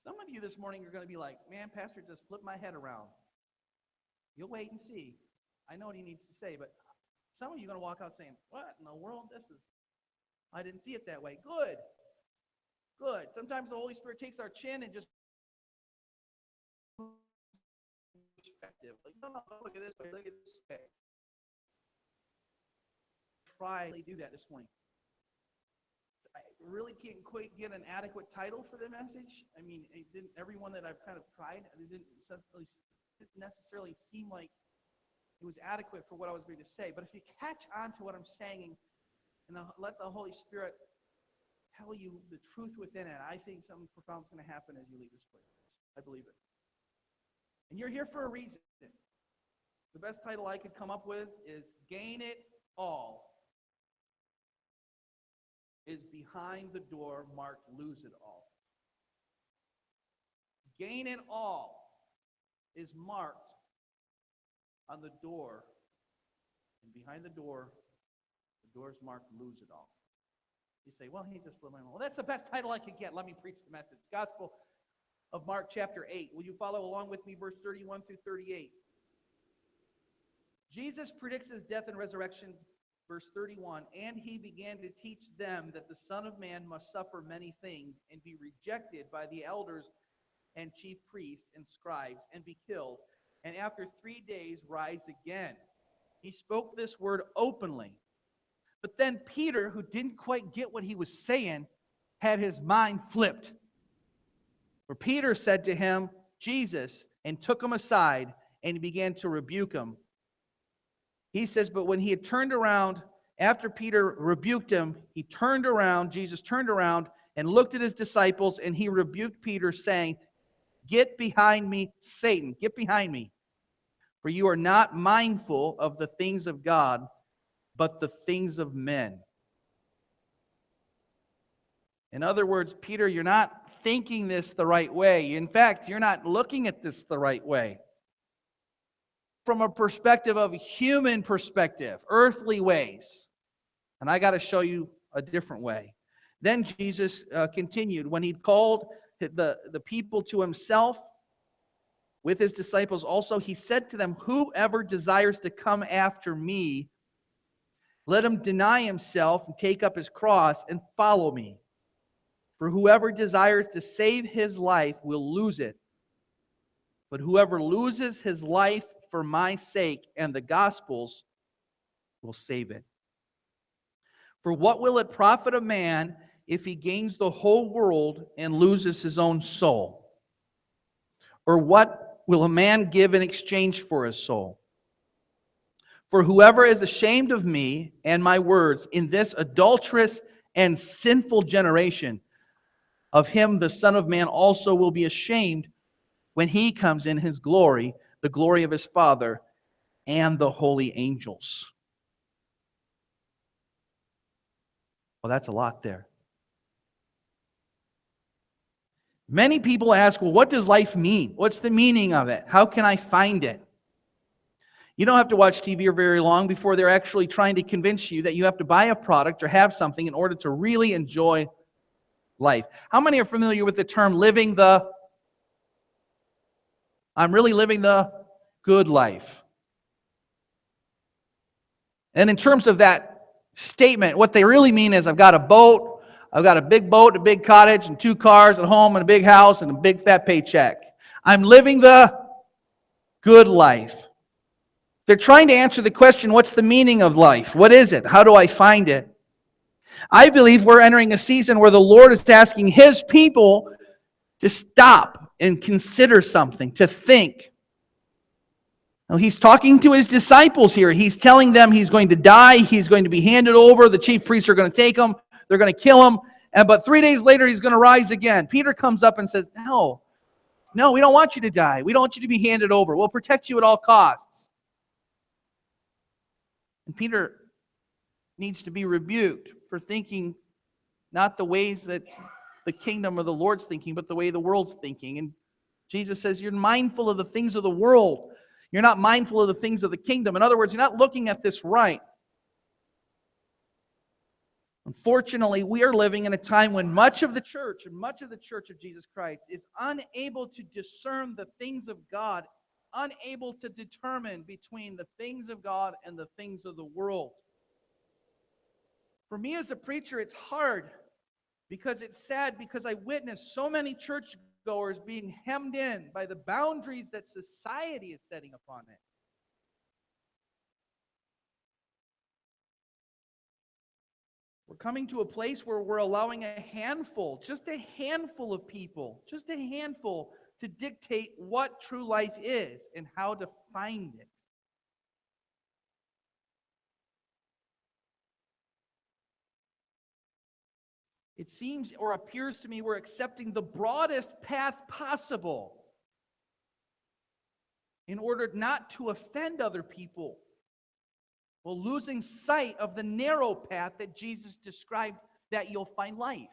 Some of you this morning are going to be like, man, Pastor just flipped my head around. You'll wait and see. I know what he needs to say, but some of you are going to walk out saying, what in the world? I didn't see it that way. Good. Good. Sometimes the Holy Spirit takes our chin and just perspective. Like, no, look at this way, look at this way. Try to do that this morning. I really can't quite get an adequate title for the message. I mean, everyone that I've kind of tried, it didn't necessarily seem like it was adequate for what I was going to say. But if you catch on to what I'm saying and let the Holy Spirit tell you the truth within it, I think something profound is going to happen as you leave this place. I believe it. And you're here for a reason. The best title I could come up with is Gain It All is behind the door marked Lose It All. Gain It All is marked on the door, and behind the door is marked Lose It All. You say, well, he just blew my mind. Well, that's the best title I could get. Let me preach the message. Gospel of Mark chapter 8. Will you follow along with me, verse 31 through 38? Jesus predicts his death and resurrection, verse 31, and he began to teach them that the Son of Man must suffer many things and be rejected by the elders and chief priests and scribes and be killed, and after 3 days rise again. He spoke this word openly. But then Peter, who didn't quite get what he was saying, had his mind flipped. For Peter said to him, Jesus, and took him aside, and he began to rebuke him. He says, but when he had turned around, after Peter rebuked him, he turned around, Jesus turned around and looked at his disciples, and he rebuked Peter, saying, get behind me, Satan, get behind me. For you are not mindful of the things of God, but the things of men. In other words, Peter, you're not thinking this the right way. In fact, you're not looking at this the right way. From a perspective of human perspective, earthly ways. And I got to show you a different way. Then Jesus continued. When he'd called the people to himself with his disciples also, he said to them, whoever desires to come after me, let him deny himself and take up his cross and follow me. For whoever desires to save his life will lose it. But whoever loses his life for my sake and the gospel's will save it. For what will it profit a man if he gains the whole world and loses his own soul? Or what will a man give in exchange for his soul? For whoever is ashamed of me and my words in this adulterous and sinful generation, of him the Son of Man also will be ashamed when he comes in his glory, the glory of his Father and the holy angels. Well, that's a lot there. Many people ask, well, what does life mean? What's the meaning of it? How can I find it? You don't have to watch TV very long before they're actually trying to convince you that you have to buy a product or have something in order to really enjoy life. How many are familiar with the term I'm really living the good life? And in terms of that statement, what they really mean is I've got a boat, I've got a big boat, a big cottage, and 2 cars at home, and a big house, and a big fat paycheck. I'm living the good life. They're trying to answer the question, what's the meaning of life? What is it? How do I find it? I believe we're entering a season where the Lord is asking His people to stop and consider something, to think. Now, He's talking to His disciples here. He's telling them He's going to die. He's going to be handed over. The chief priests are going to take Him. They're going to kill Him. But 3 days later, He's going to rise again. Peter comes up and says, No, we don't want you to die. We don't want you to be handed over. We'll protect you at all costs. And Peter needs to be rebuked for thinking not the ways that the kingdom or the Lord's thinking, but the way the world's thinking. And Jesus says, you're mindful of the things of the world. You're not mindful of the things of the kingdom. In other words, you're not looking at this right. Unfortunately, we are living in a time when much of the church of Jesus Christ is unable to discern the things of God, unable to determine between the things of God and the things of the world. For me as a preacher, it's hard because it's sad because I witness so many churchgoers being hemmed in by the boundaries that society is setting upon it. We're coming to a place where we're allowing a handful, just a handful of people, just a handful to dictate what true life is and how to find it. It seems or appears to me we're accepting the broadest path possible in order not to offend other people, while losing sight of the narrow path that Jesus described that you'll find life.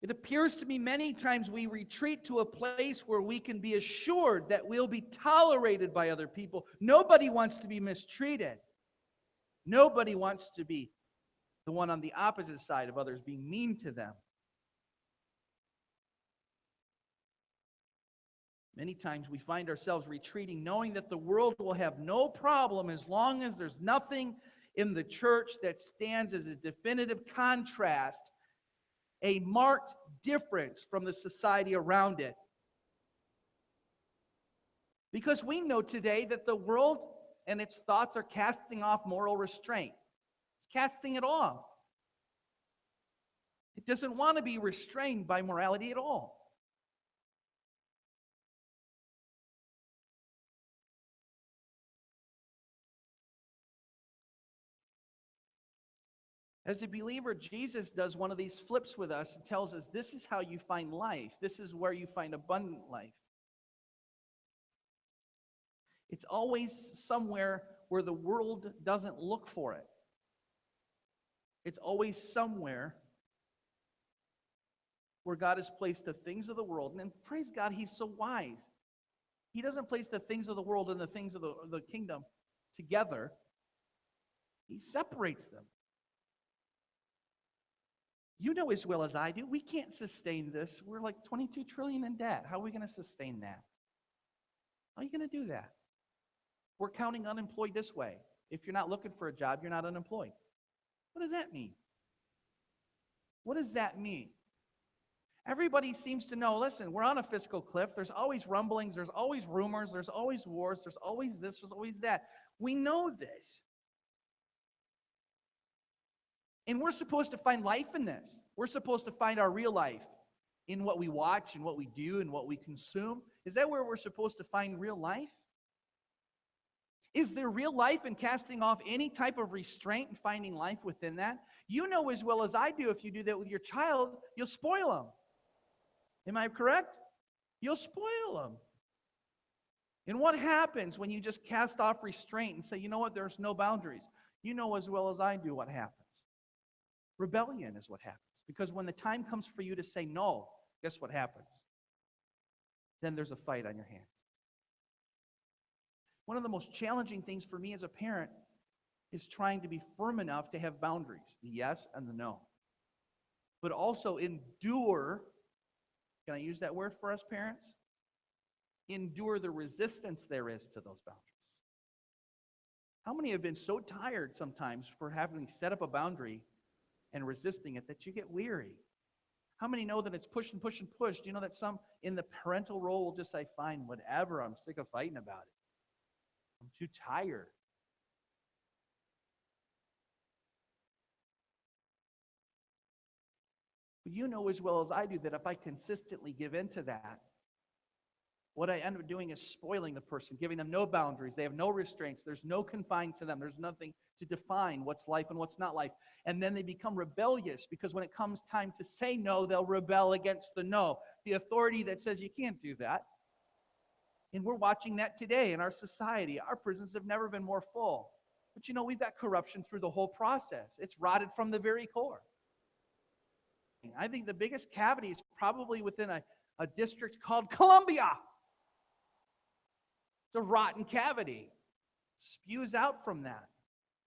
It appears to me many times we retreat to a place where we can be assured that we'll be tolerated by other people. Nobody wants to be mistreated. Nobody wants to be the one on the opposite side of others being mean to them. Many times we find ourselves retreating, knowing that the world will have no problem as long as there's nothing in the church that stands as a definitive contrast, a marked difference from the society around it. Because we know today that the world and its thoughts are casting off moral restraint. It's casting it off. It doesn't want to be restrained by morality at all. As a believer, Jesus does one of these flips with us and tells us this is how you find life. This is where you find abundant life. It's always somewhere where the world doesn't look for it. It's always somewhere where God has placed the things of the world. And praise God, He's so wise. He doesn't place the things of the world and the things of the kingdom together. He separates them. You know as well as I do, we can't sustain this. We're like 22 trillion in debt. How are we going to sustain that? How are you going to do that? We're counting unemployed this way. If you're not looking for a job, you're not unemployed. What does that mean? What does that mean? Everybody seems to know, listen, we're on a fiscal cliff. There's always rumblings. There's always rumors. There's always wars. There's always this. There's always that. We know this. And we're supposed to find life in this. We're supposed to find our real life in what we watch and what we do and what we consume. Is that where we're supposed to find real life? Is there real life in casting off any type of restraint and finding life within that? You know as well as I do, if you do that with your child, you'll spoil them. Am I correct? You'll spoil them. And what happens when you just cast off restraint and say, you know what, there's no boundaries? You know as well as I do what happens. Rebellion is what happens. Because when the time comes for you to say no, guess what happens? Then there's a fight on your hands. One of the most challenging things for me as a parent is trying to be firm enough to have boundaries, the yes and the no. But also endure, can I use that word for us parents? Endure the resistance there is to those boundaries. How many have been so tired sometimes for having set up a boundary and resisting it that you get weary? How many know that it's push and push and push? Do you know that some in the parental role will just say, fine, whatever, I'm sick of fighting about it. I'm too tired. But you know as well as I do that if I consistently give in to that, what I end up doing is spoiling the person, giving them no boundaries. They have no restraints. There's no confine to them. There's nothing to define what's life and what's not life. And then they become rebellious because when it comes time to say no, they'll rebel against the no, the authority that says you can't do that. And we're watching that today in our society. Our prisons have never been more full. But you know, we've got corruption through the whole process. It's rotted from the very core. I think the biggest cavity is probably within a district called Columbia. It's a rotten cavity. Spews out from that.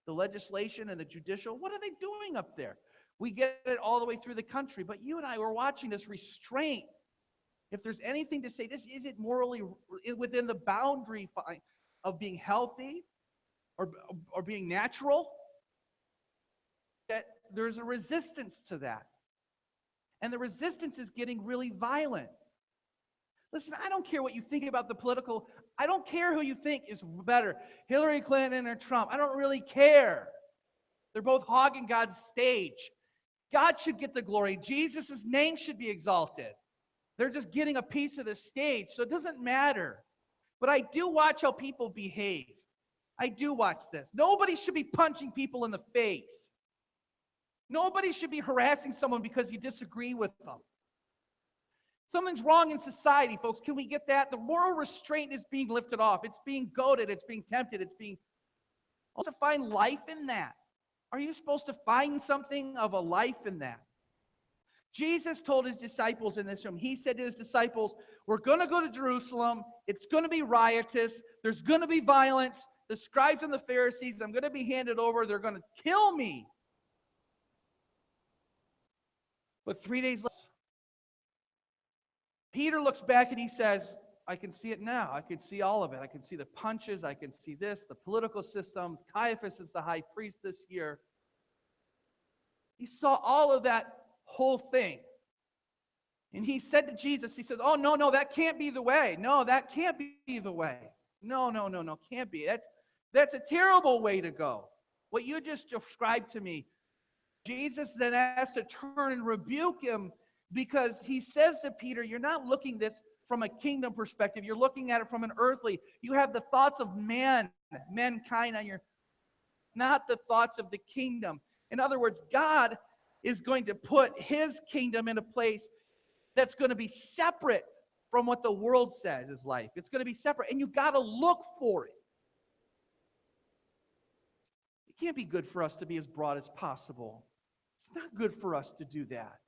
The legislation and the judicial, what are they doing up there? We get it all the way through the country, but you and I were watching this restraint. If there's anything to say, this isn't morally within the boundary of being healthy or being natural, that there's a resistance to that. And the resistance is getting really violent. Listen, I don't care what you think about the political. I don't care who you think is better, Hillary Clinton or Trump. I don't really care. They're both hogging God's stage. God should get the glory. Jesus' name should be exalted. They're just getting a piece of the stage, so it doesn't matter. But I do watch how people behave. I do watch this. Nobody should be punching people in the face. Nobody should be harassing someone because you disagree with them. Something's wrong in society, folks. Can we get that? The moral restraint is being lifted off. It's being goaded. It's being tempted. It's being to find life in that. Are you supposed to find something of a life in that? Jesus told his disciples in this room, he said to his disciples, we're going to go to Jerusalem. It's going to be riotous. There's going to be violence. The scribes and the Pharisees, I'm going to be handed over. They're going to kill me. But 3 days later, Peter looks back and he says, I can see it now. I can see all of it. I can see the punches. I can see this, the political system. Caiaphas is the high priest this year. He saw all of that whole thing. And he said to Jesus, he says, oh, no, that can't be the way. No, that can't be the way. No, can't be. That's a terrible way to go. What you just described to me. Jesus then has to turn and rebuke him because he says to Peter, you're not looking this from a kingdom perspective. You're looking at it from an earthly. You have the thoughts of mankind on your, not the thoughts of the kingdom. In other words, God is going to put his kingdom in a place that's going to be separate from what the world says is life. It's going to be separate, and you've got to look for it. It can't be good for us to be as broad as possible. It's not good for us to do that.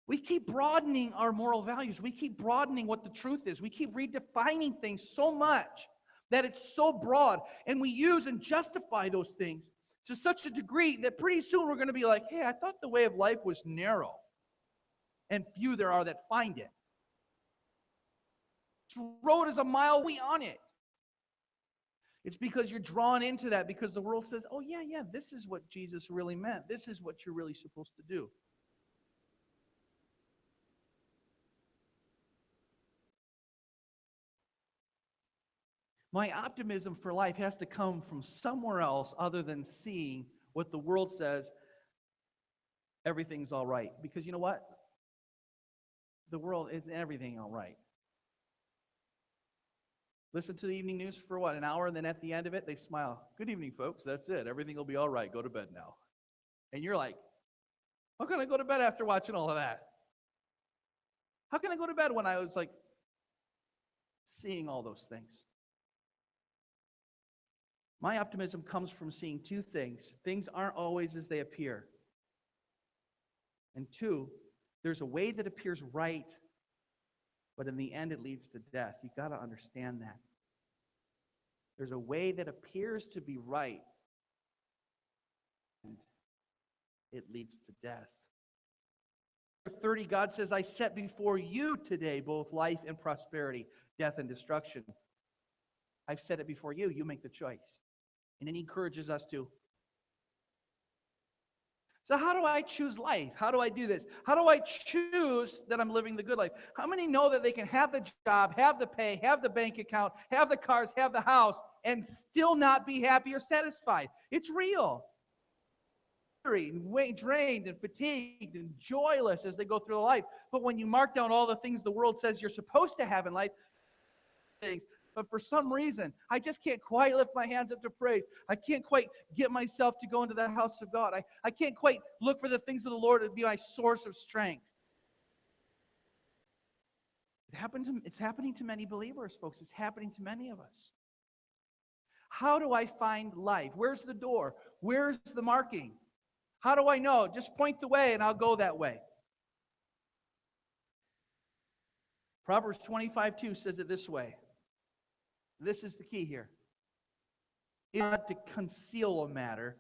We keep broadening our moral values. We keep broadening what the truth is. We keep redefining things so much that it's so broad, and we use and justify those things to such a degree that pretty soon we're going to be like, hey, I thought the way of life was narrow, and few there are that find it. This road is a mile on it. It's because you're drawn into that because the world says, oh, yeah, this is what Jesus really meant. This is what you're really supposed to do. My optimism for life has to come from somewhere else other than seeing what the world says, everything's all right. Because you know what? The world isn't everything all right. Listen to the evening news for what, an hour, and then at the end of it, they smile. Good evening, folks. That's it. Everything will be all right. Go to bed now. And you're like, how can I go to bed after watching all of that? How can I go to bed when I was like seeing all those things? My optimism comes from seeing two things. Things aren't always as they appear. And two, there's a way that appears right, but in the end it leads to death. You've got to understand that. There's a way that appears to be right, and it leads to death. 30, God says, I set before you today both life and prosperity, death and destruction. I've set it before you. You make the choice. And then he encourages us to. So how do I choose life? How do I do this? How do I choose that I'm living the good life? How many know that they can have the job, have the pay, have the bank account, have the cars, have the house, and still not be happy or satisfied? It's real. Drained and fatigued and joyless as they go through life. But when you mark down all the things the world says you're supposed to have in life, but for some reason, I just can't quite lift my hands up to praise. I can't quite get myself to go into the house of God. I can't quite look for the things of the Lord to be my source of strength. It's happening to many believers, folks. It's happening to many of us. How do I find life? Where's the door? Where's the marking? How do I know? Just point the way and I'll go that way. Proverbs 25:2 says it this way. This is the key here. is not to conceal a matter,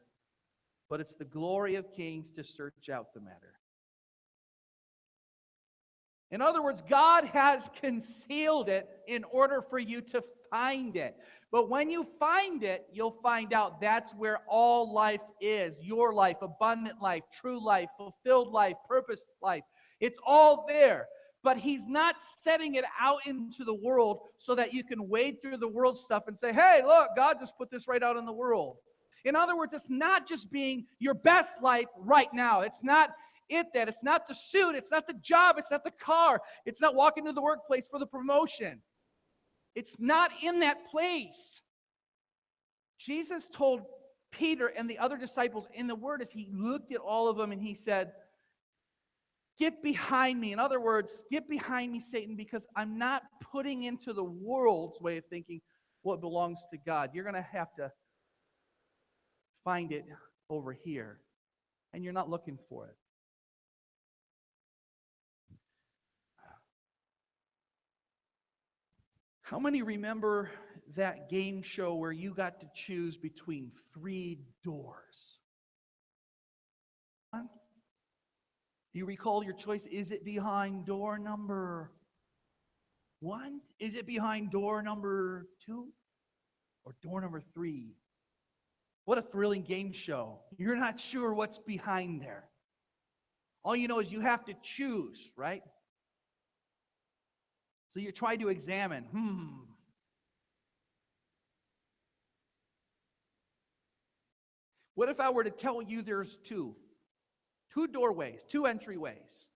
but it's the glory of kings to search out the matter. In other words, God has concealed it in order for you to find it. But when you find it, you'll find out that's where all life is. Your life, abundant life, true life, fulfilled life, purpose life. It's all there. But he's not setting it out into the world so that you can wade through the world stuff and say, hey, look, God just put this right out in the world. In other words, it's not just being your best life right now. It's not it's not the suit, it's not the job, it's not the car, it's not walking to the workplace for the promotion. It's not in that place. Jesus told Peter and the other disciples in the Word as he looked at all of them and he said, get behind me. In other words, get behind me, Satan, because I'm not putting into the world's way of thinking what belongs to God. You're going to have to find it over here, and you're not looking for it. How many remember that game show where you got to choose between 3 doors? Do you recall your choice? Is it behind door number 1? Is it behind door number 2? Or door number 3? What a thrilling game show. You're not sure what's behind there. All you know is you have to choose, right? So you try to examine, What if I were to tell you there's 2 doorways, 2 entryways?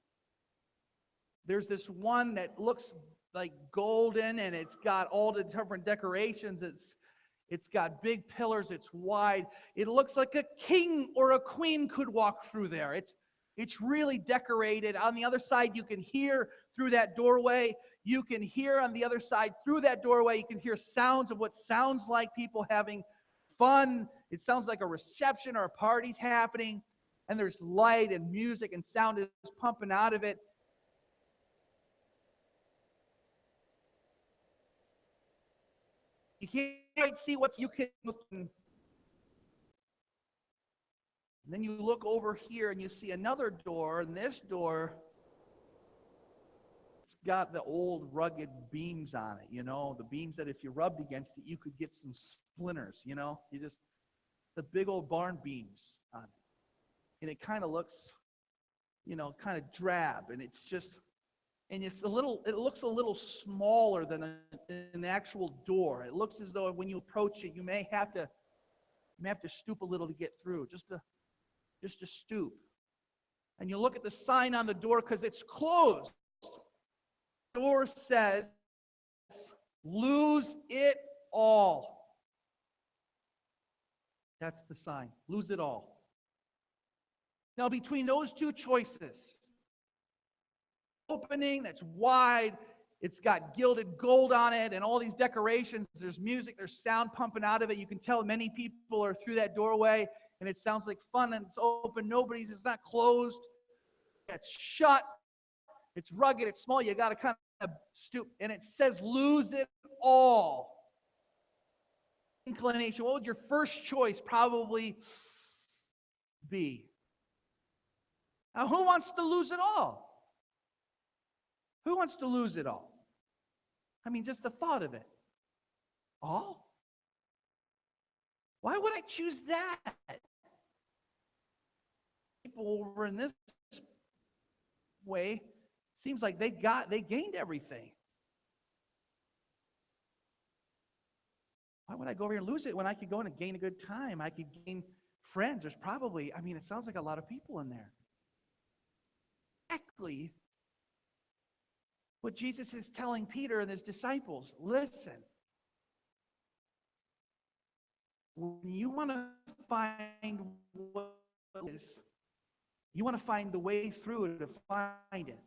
There's this one that looks like golden, and it's got all the different decorations. It's got big pillars. It's wide. It looks like a king or a queen could walk through there. It's really decorated. On the other side, you can hear through that doorway. You can hear on the other side through that doorway. You can hear sounds of what sounds like people having fun. It sounds like a reception or a party's happening. And there's light and music and sound is pumping out of it. You can't quite see what you can look. And then you look over here and you see another door, and this door, it's got the old rugged beams on it, the beams that if you rubbed against it, you could get some splinters, the big old barn beams on it. And it kind of looks, kind of drab, and it looks a little smaller than an actual door. It looks as though when you approach it, you may have to stoop a little to get through, just to stoop. And you look at the sign on the door because it's closed. The door says, lose it all. That's the sign. Lose it all. Now, between those 2 choices, opening that's wide, it's got gilded gold on it and all these decorations, there's music, there's sound pumping out of it. You can tell many people are through that doorway, and it sounds like fun, and it's open. It's not closed. It's shut. It's rugged. It's small. You got to kind of stoop. And it says, lose it all. Inclination. What would your first choice probably be? Now, who wants to lose it all? Who wants to lose it all? I mean, just the thought of it. All? Why would I choose that? People over in this way, seems like they gained everything. Why would I go over here and lose it when I could go in and gain a good time? I could gain friends. There's probably, it sounds like a lot of people in there. Exactly what Jesus is telling Peter and his disciples. Listen, when you want to find what is, you want to find the way through it to find it.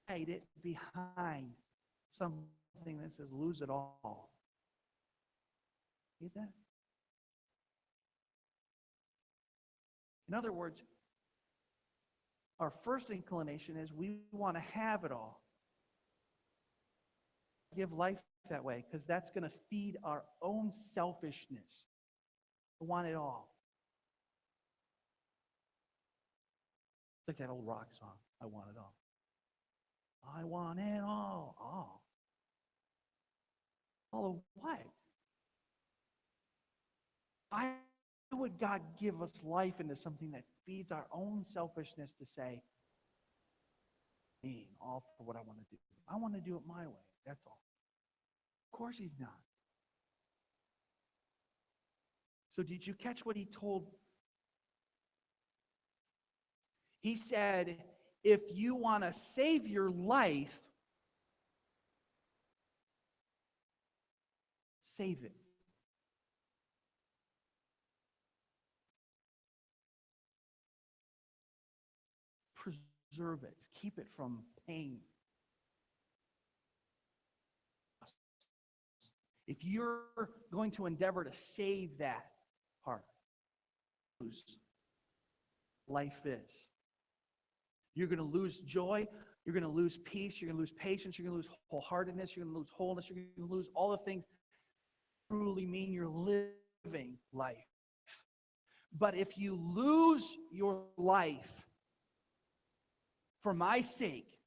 Hide it behind something that says lose it all. Get that? In other words, our first inclination is we want to have it all. Give life that way because that's going to feed our own selfishness. I want it all. It's like that old rock song, I want it all. I want it all. All. All of what? Why would God give us life into something that feeds our own selfishness to say, me, all for what I want to do? I want to do it my way. That's all. Of course he's not. So did you catch what he told? He said, if you want to save your life, save it. Preserve it. Keep it from pain. If you're going to endeavor to save that part, life is. You're going to lose joy. You're going to lose peace. You're going to lose patience. You're going to lose wholeheartedness. You're going to lose wholeness. You're going to lose all the things that truly mean you're living life. But if you lose your life for my sake,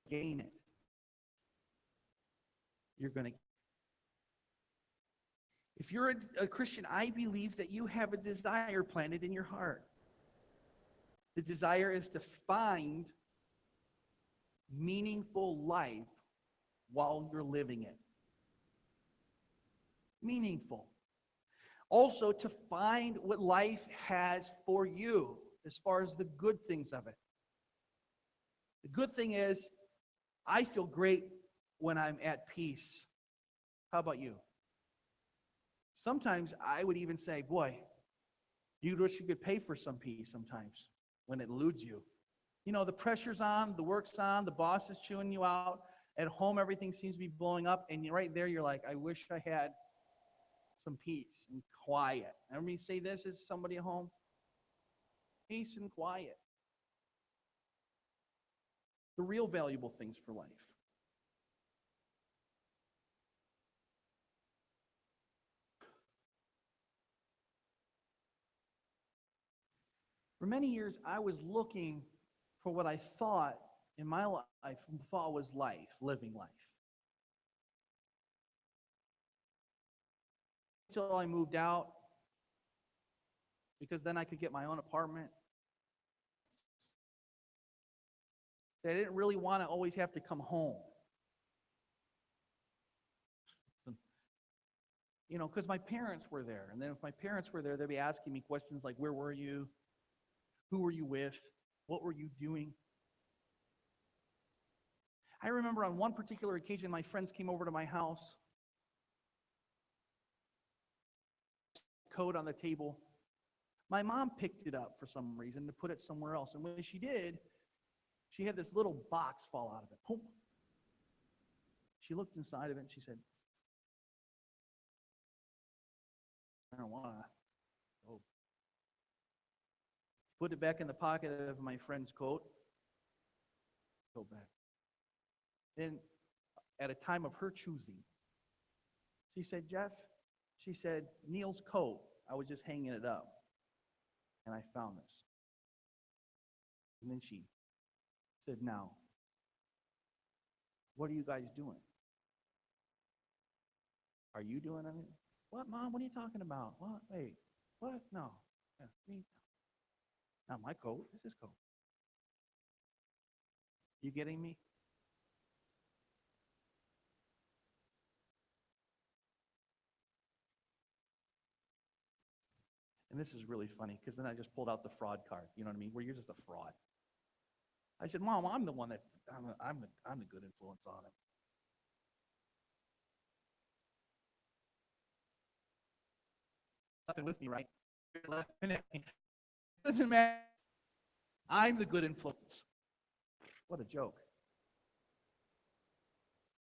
gain it. You're going to. If you're a Christian, I believe that you have a desire planted in your heart. The desire is to find meaningful life while you're living it. Meaningful. Also, to find what life has for you as far as the good things of it. The good thing is, I feel great when I'm at peace. How about you? Sometimes I would even say, boy, you wish you could pay for some peace sometimes when it eludes you. You know, the pressure's on, the work's on, the boss is chewing you out. At home, everything seems to be blowing up. And right there, you're like, I wish I had some peace and quiet. Everybody say this is somebody at home? Peace and quiet. The real valuable things for life. For many years, I was looking for what I thought in my life, thought was life, living life. Until I moved out, because then I could get my own apartment. I didn't really want to always have to come home. You know, because my parents were there. And then if my parents were there, they'd be asking me questions like, where were you? Who were you with? What were you doing? I remember on one particular occasion, my friends came over to my house. Coat on the table. My mom picked it up for some reason to put it somewhere else. And when she did, she had this little box fall out of it. Boom. She looked inside of it and she said, I don't want to. Oh. Put it back in the pocket of my friend's coat. Go back. Then, at a time of her choosing, she said, Jeff, she said, Neil's coat, I was just hanging it up, and I found this. And then she said, now, what are you guys doing? Are you doing anything? What, Mom? What are you talking about? What? Wait. What? No. Yeah, me. Not my coat. It's his coat. You getting me? And this is really funny because then I just pulled out the fraud card. You know what I mean? Where you're just a fraud. I said, Mom, I'm the one that I'm the good influence on him. Nothing with me, right? Doesn't matter. I'm the good influence. What a joke.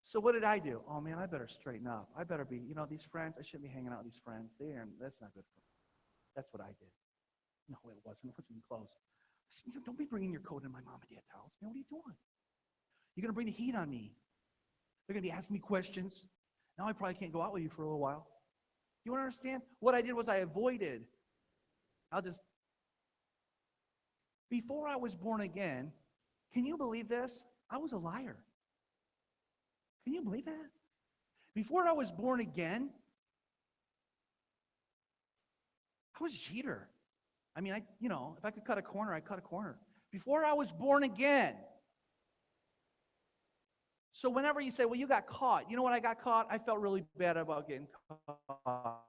So what did I do? Oh man, I better straighten up. I better be, you know, these friends, I shouldn't be hanging out with these friends. That's not good for me. That's what I did. No, it wasn't. It wasn't even close. I said, don't be bringing your coat in my mom and dad house. Man, what are you doing? You're going to bring the heat on me. They're going to be asking me questions. Now I probably can't go out with you for a little while. You want to understand? What I did was I avoided. Before I was born again, can you believe this? I was a liar. Can you believe that? Before I was born again, I was a cheater. I mean, if I could cut a corner, I'd cut a corner. Before I was born again. So whenever you say, well, you got caught, you know what I got caught? I felt really bad about getting caught.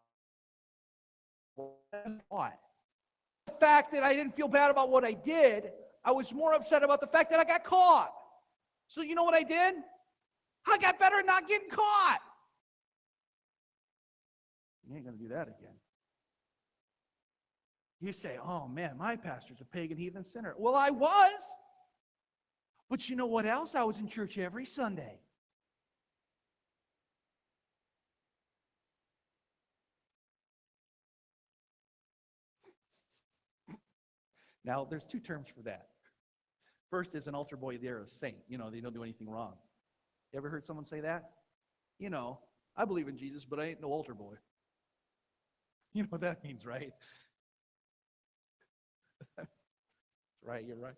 The fact that I didn't feel bad about what I did, I was more upset about the fact that I got caught. So you know what I did? I got better at not getting caught. You ain't going to do that again. You say, oh man, my pastor's a pagan, heathen sinner. Well, I was. But you know what else? I was in church every Sunday. Now, there's two terms for that. First is an altar boy, they're a saint. They don't do anything wrong. You ever heard someone say that? I believe in Jesus, but I ain't no altar boy. You know what that means, right? Right, you're right.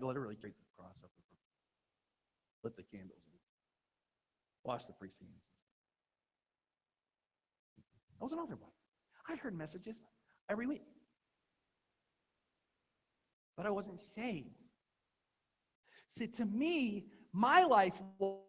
Literally take the cross up, lit the candles, and wash the priest's hands. I was an altar boy. I heard messages every week. But I wasn't saved. See, to me, my life was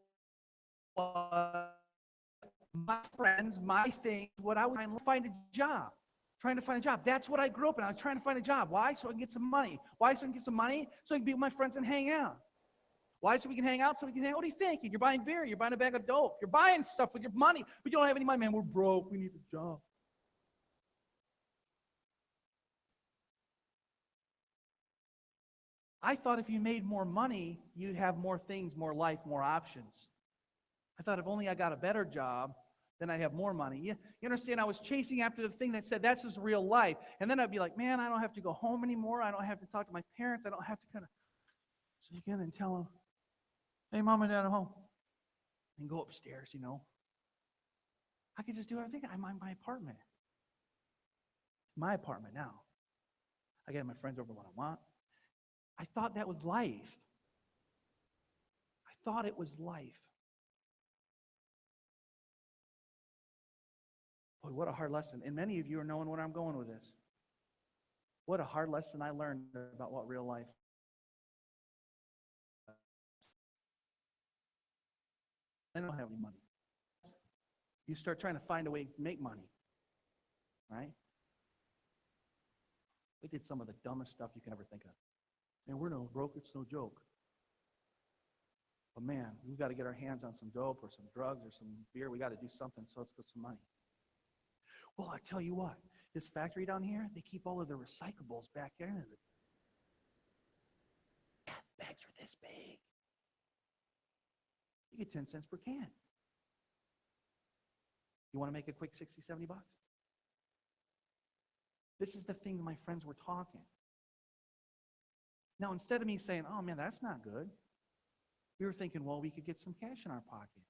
my friends, my things, what I was trying to find a job. That's what I grew up in. I was trying to find a job. Why? So I can get some money. Why? So I can get some money so I can be with my friends and hang out. Why? So we can hang out, What are you thinking? You're buying beer. You're buying a bag of dope. You're buying stuff with your money, but you don't have any money. Man, we're broke. We need a job. I thought if you made more money, you'd have more things, more life, more options. I thought if only I got a better job, then I'd have more money. You understand? I was chasing after the thing that said, that's just real life. And then I'd be like, man, I don't have to go home anymore. I don't have to talk to my parents. I don't have to kind of sneak in and tell them, hey, Mom and Dad, I'm home. And go upstairs, I could just do everything. I'm in my apartment. My apartment now. I get my friends over when I want. I thought that was life. I thought it was life. Boy, what a hard lesson. And many of you are knowing where I'm going with this. What a hard lesson I learned about what real life is. I don't have any money. You start trying to find a way to make money, right? We did some of the dumbest stuff you can ever think of. Man, we're no broke, it's no joke. But man, we've got to get our hands on some dope or some drugs or some beer. We got to do something, so let's get some money. Well, I tell you what, this factory down here, they keep all of the recyclables back there. Bags are this big. You get 10 cents per can. You want to make a quick 60, 70 bucks? This is the thing my friends were talking. Now, instead of me saying, oh man, that's not good, we were thinking, well, we could get some cash in our pocket.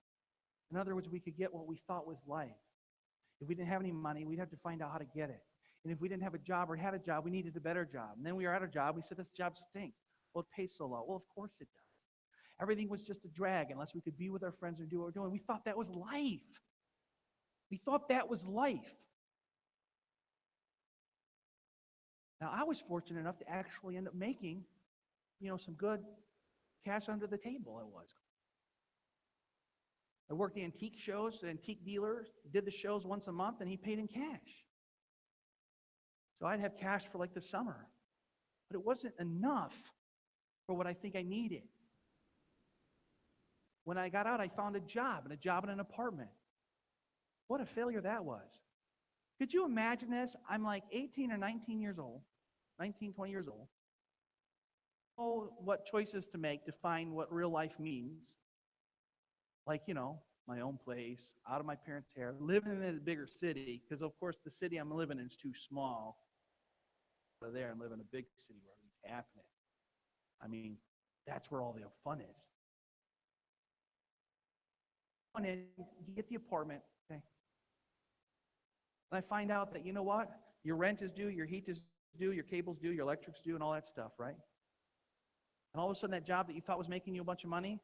In other words, we could get what we thought was life. If we didn't have any money, we'd have to find out how to get it. And if we didn't have a job or had a job, we needed a better job. And then we were at a job, we said, this job stinks. Well, it pays so low. Well, of course it does. Everything was just a drag unless we could be with our friends and do what we're doing. We thought that was life. We thought that was life. Now, I was fortunate enough to actually end up making, some good cash under the table. I worked antique shows, antique dealers, did the shows once a month, and he paid in cash. So I'd have cash for like the summer. But it wasn't enough for what I think I needed. When I got out, I found a job in an apartment. What a failure that was. Could you imagine this? I'm like 18 or 19 years old, 19, 20 years old. Know what choices to make to find what real life means. Like, my own place, out of my parents' hair, living in a bigger city, because of course the city I'm living in is too small. So there, I'm living in a big city where everything's happening. I mean, that's where all the fun is. And you get the apartment, okay? And I find out that, you know what? Your rent is due, your heat is due, your cable's due, your electric's due, and all that stuff, right? And all of a sudden, that job that you thought was making you a bunch of money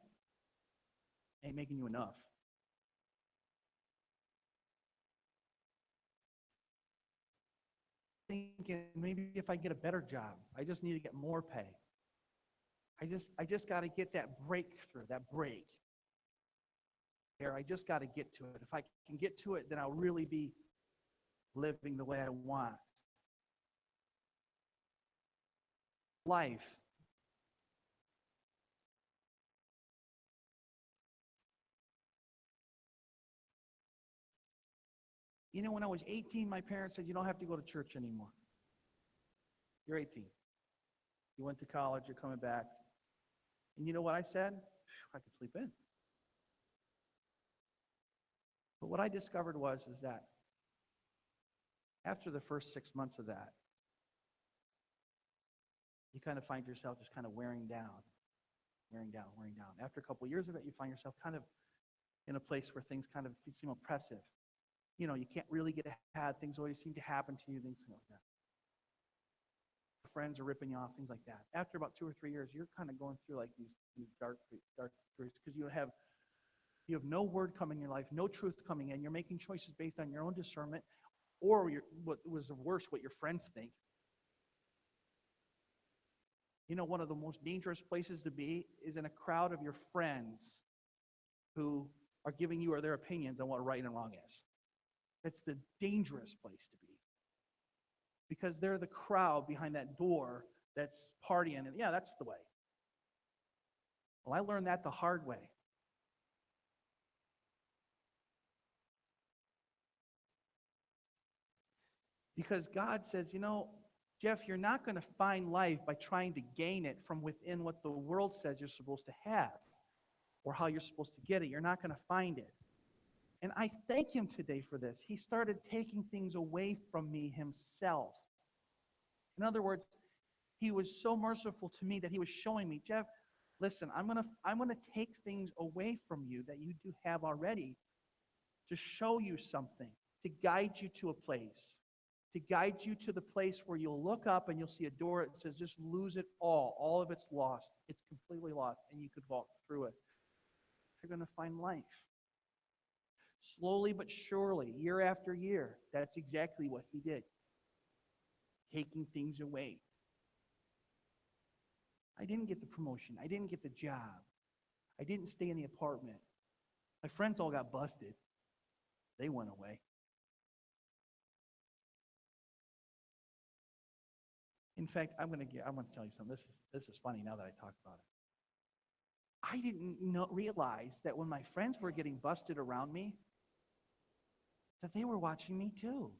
ain't making you enough. Thinking maybe if I get a better job, I just need to get more pay. I just got to get that breakthrough, that break. Here, I just got to get to it. If I can get to it, then I'll really be living the way I want. Life. You know, when I was 18, my parents said, you don't have to go to church anymore. You're 18. You went to college, you're coming back. And you know what I said? I could sleep in. But what I discovered is that after the first 6 months of that, you kind of find yourself just kind of wearing down. After a couple of years of it, you find yourself kind of in a place where things kind of seem oppressive. You know, you can't really get ahead. Things always seem to happen to you, things like that. Friends are ripping you off, things like that. After about 2 or 3 years, you're kind of going through like these dark periods because you have no word coming in your life, no truth coming in. You're making choices based on your own discernment, or what was worse, what your friends think. You know, one of the most dangerous places to be is in a crowd of your friends who are giving you their opinions on what right and wrong is. It's the dangerous place to be. Because they're the crowd behind that door that's partying, and yeah, that's the way. Well, I learned that the hard way. Because God says, you know, Jeff, you're not going to find life by trying to gain it from within what the world says you're supposed to have or how you're supposed to get it. You're not going to find it. And I thank him today for this. He started taking things away from me himself. In other words, he was so merciful to me that he was showing me, Jeff, listen, I'm gonna take things away from you that you do have already to show you something, to guide you to a place, to guide you to the place where you'll look up and you'll see a door that says, just lose it all. All of it's lost. It's completely lost, and you could walk through it. You're going to find life. Slowly but surely, year after year, that's exactly what he did. Taking things away. I didn't get the promotion. I didn't get the job. I didn't stay in the apartment. My friends all got busted. They went away. In fact, I'm going to tell you something. This is funny now that I talk about it. I didn't realize that when my friends were getting busted around me, that they were watching me too.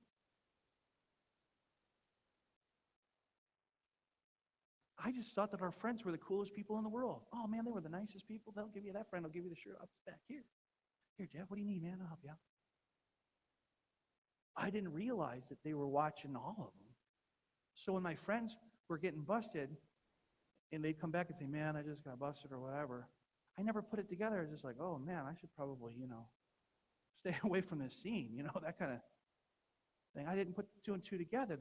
I just thought that our friends were the coolest people in the world. Oh man, they were the nicest people. They'll give you that friend. I'll give you the shirt up back here. Here, Jeff, what do you need, man? I'll help you out. I didn't realize that they were watching all of them. So when my friends were getting busted, and they'd come back and say, man, I just got busted or whatever, I never put it together. I was just like, oh man, I should probably, stay away from this scene, that kind of thing. I didn't put two and two together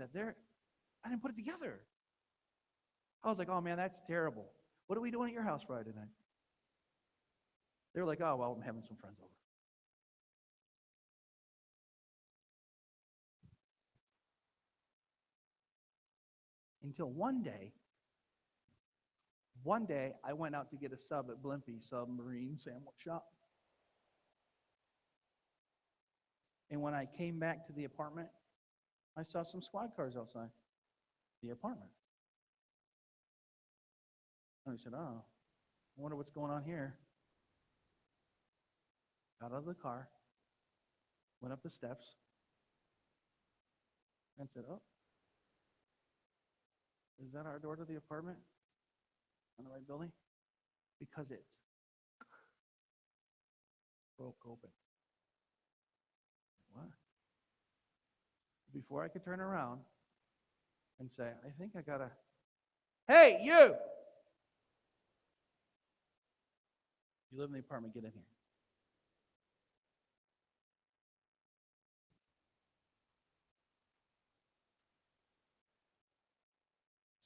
I didn't put it together. I was like, oh man, that's terrible. What are we doing at your house Friday night? They were like, oh, well, I'm having some friends over. Until one day, I went out to get a sub at Blimpie Submarine Sandwich Shop. And when I came back to the apartment, I saw some squad cars outside the apartment. And I said, oh, I wonder what's going on here. Got out of the car, went up the steps, and said, oh, is that our door to the apartment on the right building? Because it's Broke open. What? Before I could turn around and say, I think I gotta, hey, you! You live in the apartment, get in here.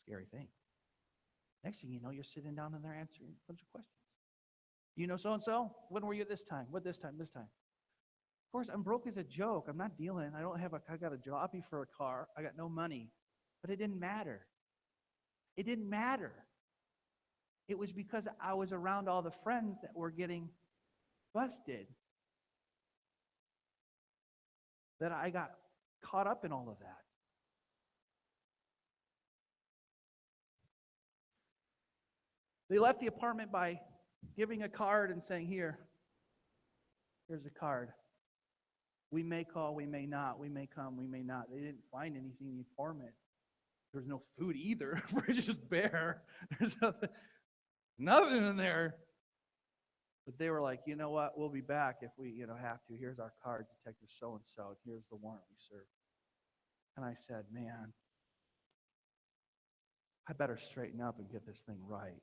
Scary thing. Next thing you know, you're sitting down in there answering a bunch of questions. You know so-and-so? When were you this time? What this time? This time? Of course, I'm broke as a joke. I'm not dealing. I got a jalopy for a car. I got no money. But it didn't matter. It didn't matter. It was because I was around all the friends that were getting busted that I got caught up in all of that. They left the apartment by giving a card and saying, here's a card. We may call, we may not. We may come, we may not. They didn't find anything in the apartment. There was no food either. The fridge is just bare. There's nothing in there. But they were like, you know what? We'll be back if we have to. Here's our card, Detective so-and-so. Here's the warrant we served. And I said, man, I better straighten up and get this thing right.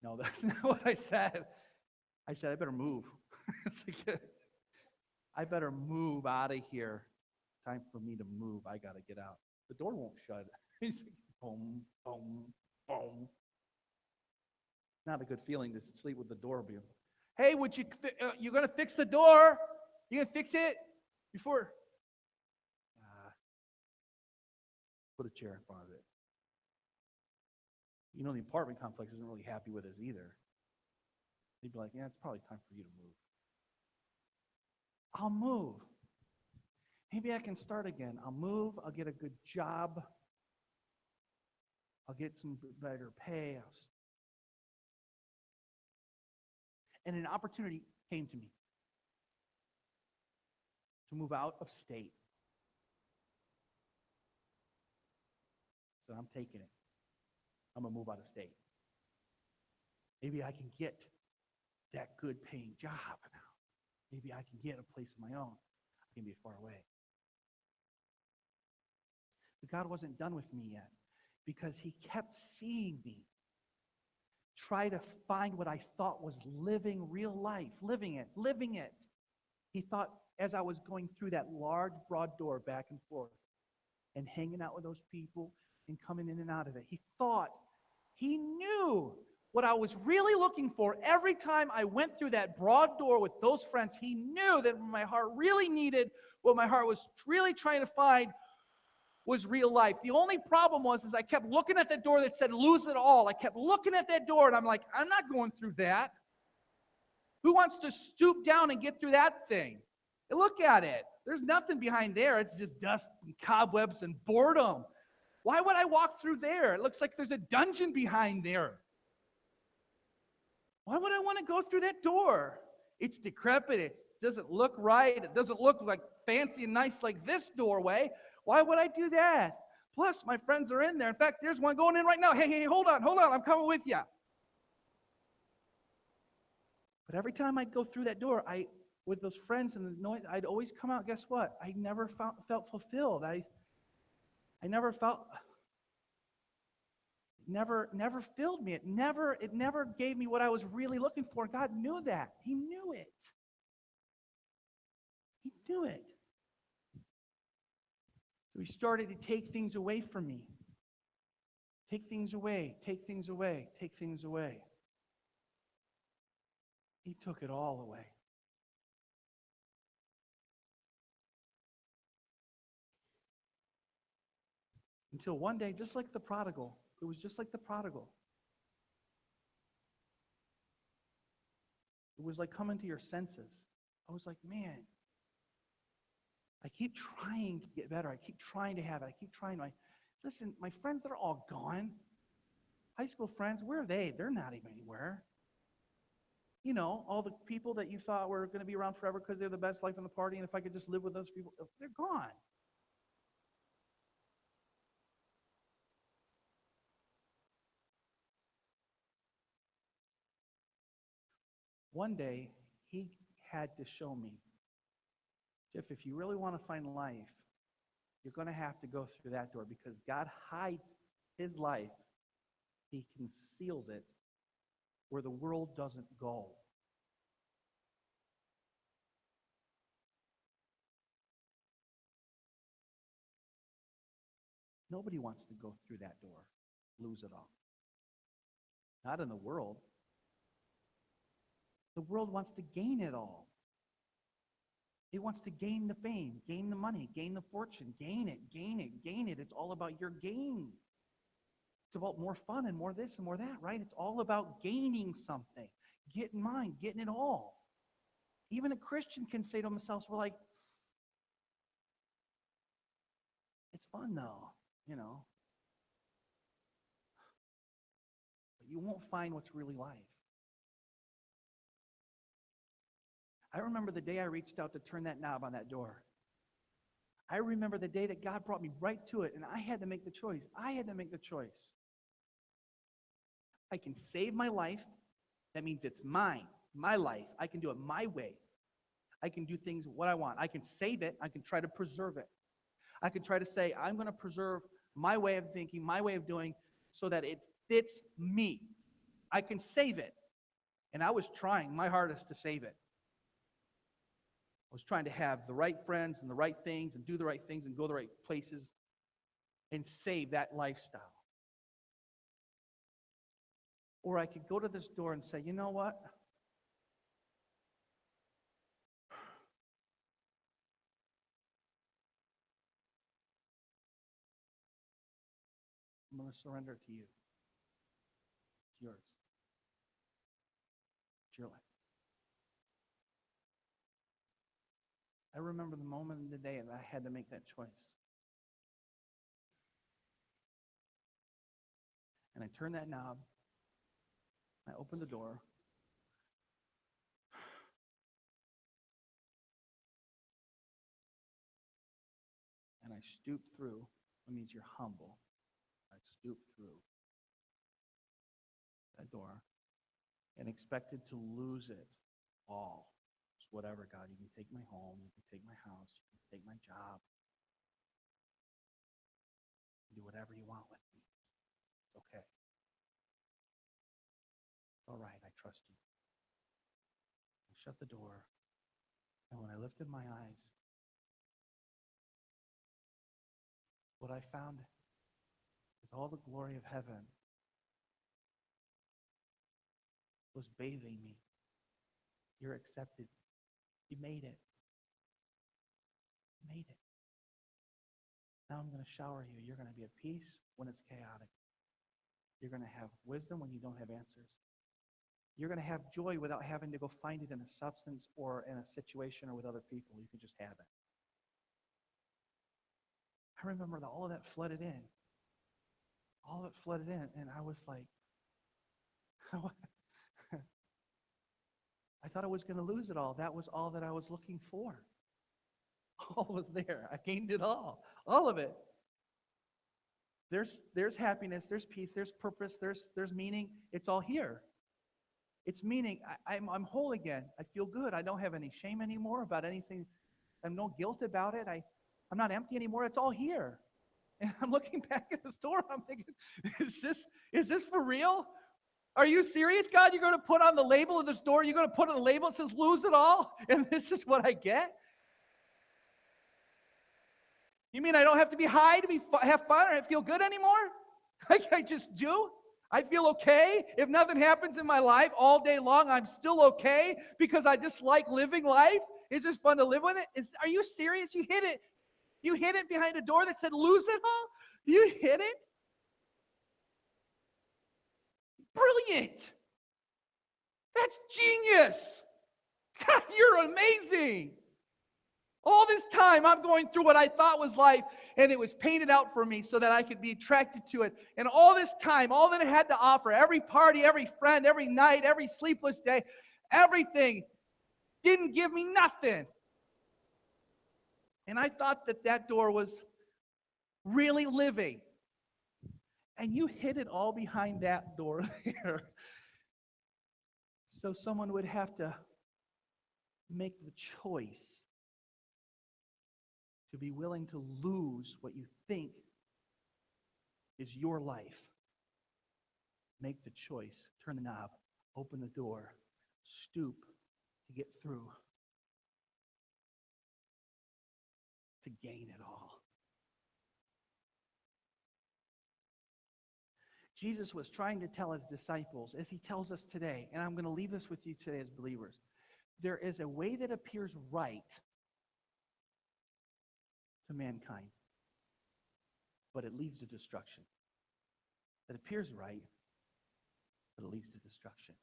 No, that's not what I said. I said, I better move. It's like, I better move out of here. Time for me to move. I got to get out. The door won't shut. He's like, boom, boom, boom. Not a good feeling to sleep with the door open. Hey, you going to fix the door? You going to fix it before? Put a chair in front of it. The apartment complex isn't really happy with us either. They'd be like, yeah, it's probably time for you to move. I'll move. Maybe I can start again. I'll move. I'll get a good job. I'll get some better pay. And an opportunity came to me to move out of state. So I'm taking it. I'm going to move out of state. Maybe I can get that good paying job now. Maybe I can get a place of my own. I can be far away. But God wasn't done with me yet because he kept seeing me try to find what I thought was living real life, living it. He thought as I was going through that large, broad door back and forth and hanging out with those people and coming in and out of it, he knew what I was really looking for. Every time I went through that broad door with those friends, he knew that my heart really needed, what my heart was really trying to find was real life. The only problem was I kept looking at that door that said lose it all. I kept looking at that door and I'm like, I'm not going through that. Who wants to stoop down and get through that thing? And look at it. There's nothing behind there. It's just dust and cobwebs and boredom. Why would I walk through there? It looks like there's a dungeon behind there. Why would I want to go through that door? It's decrepit. It doesn't look right. It doesn't look like fancy and nice like this doorway. Why would I do that? Plus, my friends are in there. In fact, there's one going in right now. Hey, hold on. I'm coming with you. But every time I'd go through that door, with those friends and the noise, I'd always come out. Guess what? I never felt fulfilled. I never felt. Never filled me. It never gave me what I was really looking for. God knew that. He knew it. He knew it. So he started to take things away from me. Take things away, take things away, take things away. He took it all away. Until one day, just like the prodigal, it was just like the prodigal. It was like coming to your senses. I was like, man, I keep trying to get better. I keep trying to have it. I keep trying. Listen, my friends, they're all gone. High school friends, where are they? They're not even anywhere. All the people that you thought were going to be around forever because they're the best life in the party, and if I could just live with those people, they're gone. One day, he had to show me, Jeff, if you really want to find life, you're going to have to go through that door because God hides his life. He conceals it where the world doesn't go. Nobody wants to go through that door, lose it all. Not in the world. The world wants to gain it all. It wants to gain the fame, gain the money, gain the fortune, gain it, gain it, gain it. It's all about your gain. It's about more fun and more this and more that, right? It's all about gaining something, getting mine, getting it all. Even a Christian can say to themselves, we're like, it's fun though, you know. But you won't find what's really life. I remember the day I reached out to turn that knob on that door. I remember the day that God brought me right to it, and I had to make the choice. I had to make the choice. I can save my life. That means it's mine, my life. I can do it my way. I can do things what I want. I can save it. I can try to preserve it. I can try to say, I'm going to preserve my way of thinking, my way of doing, so that it fits me. I can save it. And I was trying my hardest to save it. I was trying to have the right friends and the right things and do the right things and go the right places and save that lifestyle. Or I could go to this door and say, you know what? I'm going to surrender it to you. It's yours. It's your life. I remember the moment in the day that I had to make that choice. And I turned that knob. I opened the door. And I stooped through. That means you're humble. I stooped through that door and expected to lose it all. Just whatever, God. You can take my home. You can take my house. You can take my job. Do whatever you want with me. It's okay. It's all right. I trust you. I shut the door. And when I lifted my eyes, what I found is all the glory of heaven was bathing me. You're accepted. You made it. You made it. Now I'm going to shower you. You're going to be at peace when it's chaotic. You're going to have wisdom when you don't have answers. You're going to have joy without having to go find it in a substance or in a situation or with other people. You can just have it. I remember that all of that flooded in. All of it flooded in, and I was like, I thought I was going to lose it all. That was all that I was looking for. All was there. I gained it all of it. There's happiness, there's peace, there's purpose, there's meaning. It's all here. It's meaning. I'm whole again. I feel good. I don't have any shame anymore about anything. I have no guilt about it. I'm not empty anymore. It's all here. And I'm looking back at the store. I'm thinking, is this for real? Are you serious, God? You're going to put on the label of this door? You're going to put on the label that says lose it all? And this is what I get? You mean I don't have to be high to have fun or feel good anymore? I just do. I feel okay. If nothing happens in my life all day long, I'm still okay because I just like living life. It's just fun to live with it. Are you serious? You hid it. You hid it behind a door that said lose it all? You hid it? Brilliant. That's genius. God, you're amazing. All this time, I'm going through what I thought was life, and it was painted out for me so that I could be attracted to it. And all this time, all that it had to offer, every party, every friend, every night, every sleepless day, everything didn't give me nothing. And I thought that door was really living. And you hid it all behind that door there. So someone would have to make the choice to be willing to lose what you think is your life. Make the choice, turn the knob, open the door, stoop to get through, to gain it all. Jesus was trying to tell his disciples, as he tells us today, and I'm going to leave this with you today as believers, there is a way that appears right to mankind, but it leads to destruction. It appears right, but it leads to destruction.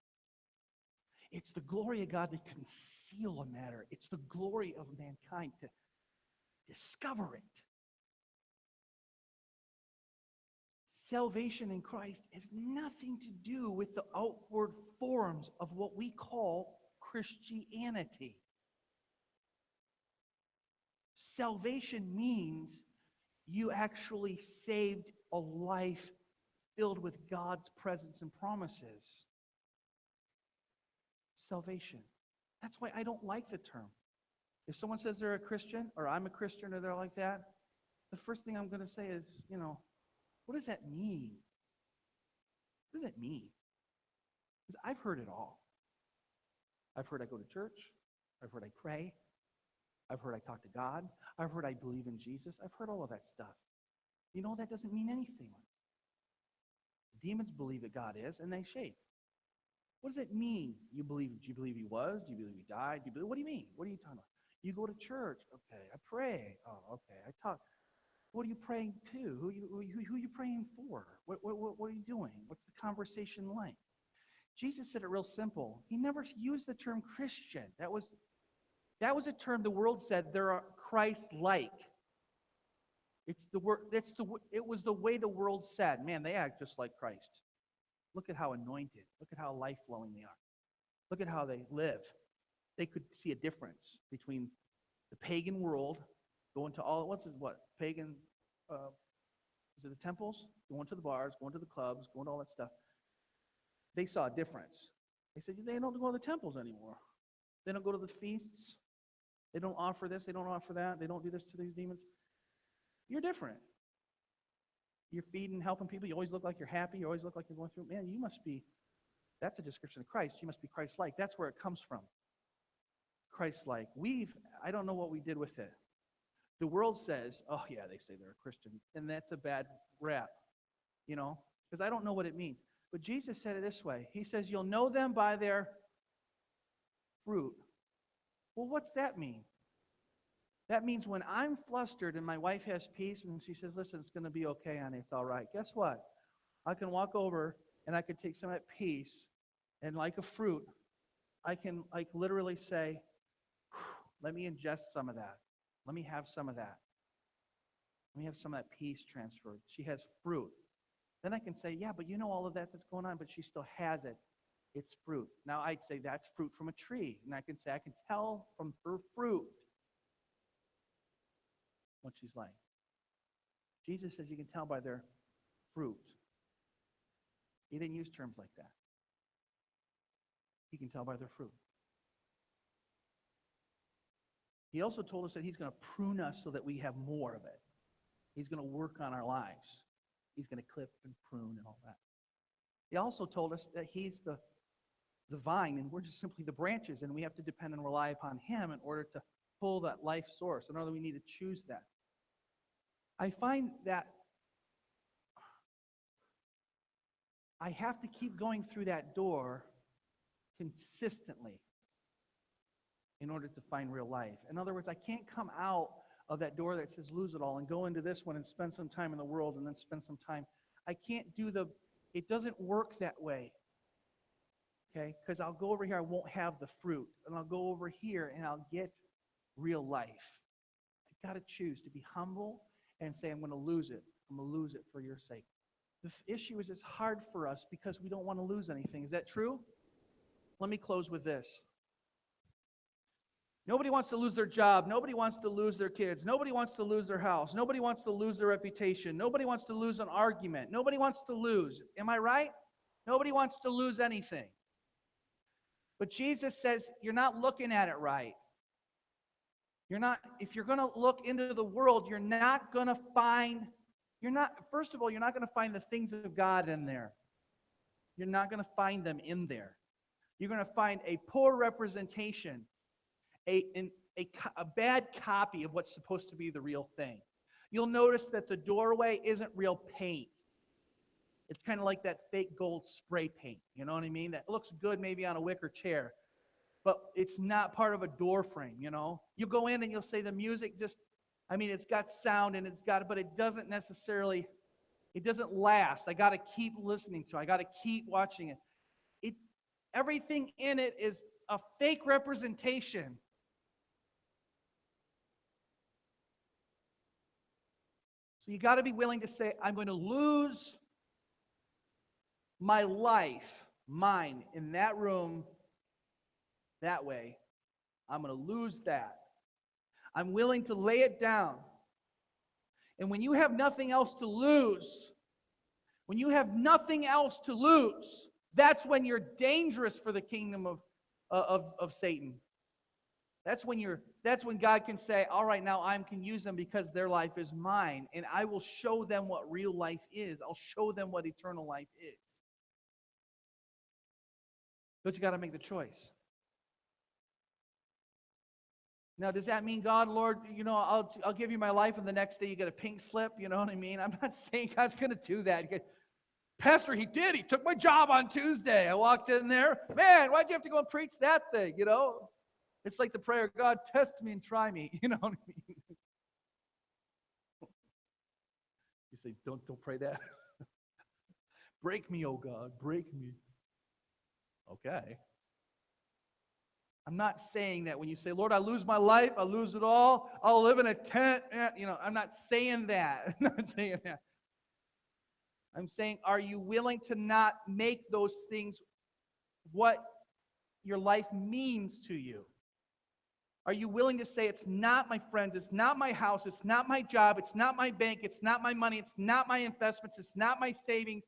It's the glory of God to conceal a matter. It's the glory of mankind to discover it. Salvation in Christ has nothing to do with the outward forms of what we call Christianity. Salvation means you actually saved a life filled with God's presence and promises. Salvation. That's why I don't like the term. If someone says they're a Christian, or I'm a Christian, or they're like that, the first thing I'm going to say is, what does that mean? What does that mean? Because I've heard it all. I've heard I go to church. I've heard I pray. I've heard I talk to God. I've heard I believe in Jesus. I've heard all of that stuff. That doesn't mean anything. Demons believe that God is, and they shake. What does it mean? Do you believe he was? Do you believe he died? What do you mean? What are you talking about? You go to church. Okay. I pray. Oh, okay. I talk. What are you praying to? Who are you praying for? What are you doing? What's the conversation like? Jesus said it real simple. He never used the term Christian. That was a term the world said they're Christ-like. It was the way the world said, man, they act just like Christ. Look at how anointed. Look at how life-flowing they are. Look at how they live. They could see a difference between the pagan world going to pagan, is it the temples? Going to the bars, going to the clubs, going to all that stuff. They saw a difference. They said, they don't go to the temples anymore. They don't go to the feasts. They don't offer this. They don't offer that. They don't do this to these demons. You're different. You're feeding, helping people. You always look like you're happy. You always look like you're going through. Man, that's a description of Christ. You must be Christ-like. That's where it comes from. Christ-like. I don't know what we did with it. The world says, oh yeah, they say they're a Christian. And that's a bad rap, because I don't know what it means. But Jesus said it this way. He says, you'll know them by their fruit. Well, what's that mean? That means when I'm flustered and my wife has peace and she says, listen, it's going to be okay, honey, it's all right. Guess what? I can walk over and I can take some of that peace and like a fruit, I can literally say, let me ingest some of that. Let me have some of that. Let me have some of that peace transferred. She has fruit. Then I can say, yeah, but all of that's going on, but she still has it. It's fruit. Now I'd say that's fruit from a tree. And I can say, I can tell from her fruit what she's like. Jesus says you can tell by their fruit. He didn't use terms like that. You can tell by their fruit. He also told us that he's going to prune us so that we have more of it. He's going to work on our lives. He's going to clip and prune and all that. He also told us that he's the vine and we're just simply the branches, and we have to depend and rely upon him in order to pull that life source. In other words, we need to choose that. I find that I have to keep going through that door consistently in order to find real life. In other words, I can't come out of that door that says lose it all and go into this one and spend some time in the world and then spend some time. I can't it doesn't work that way. Okay? Because I'll go over here, I won't have the fruit. And I'll go over here and I'll get real life. I've got to choose to be humble and say, I'm going to lose it. I'm going to lose it for your sake. The issue is it's hard for us because we don't want to lose anything. Is that true? Let me close with this. Nobody wants to lose their job. Nobody wants to lose their kids. Nobody wants to lose their house. Nobody wants to lose their reputation. Nobody wants to lose an argument. Nobody wants to lose. Am I right? Nobody wants to lose anything. But Jesus says, you're not looking at it right. If you're going to look into the world, you're not going to find, first of all, you're not going to find the things of God in there. You're not going to find them in there. You're going to find a poor representation, a bad copy of what's supposed to be the real thing. You'll notice that the doorway isn't real paint. It's kind of like that fake gold spray paint. You know what I mean? That looks good maybe on a wicker chair, but it's not part of a door frame, you know? You go in and you'll say the music it's got sound and but it doesn't necessarily, it doesn't last. I got to keep listening to it. I got to keep watching it. Everything in it is a fake representation. So you got to be willing to say, I'm going to lose my life, mine, in that room, that way. I'm going to lose that. I'm willing to lay it down. And when you have nothing else to lose, that's when you're dangerous for the kingdom of Satan. That's when God can say, all right, now I can use them because their life is mine, and I will show them what real life is. I'll show them what eternal life is. But you got to make the choice. Now, does that mean, God, Lord, I'll give you my life, and the next day you get a pink slip? You know what I mean? I'm not saying God's going to do that. Pastor, he did. He took my job on Tuesday. I walked in there. Man, why'd you have to go and preach that thing? It's like the prayer, God, test me and try me. You know what I mean? You say, don't pray that. Break me, oh God, break me. Okay. I'm not saying that when you say, Lord, I lose my life, I lose it all, I'll live in a tent. I'm not saying that. I'm not saying that. I'm saying, are you willing to not make those things what your life means to you? Are you willing to say, it's not my friends, it's not my house, it's not my job, it's not my bank, it's not my money, it's not my investments, it's not my savings,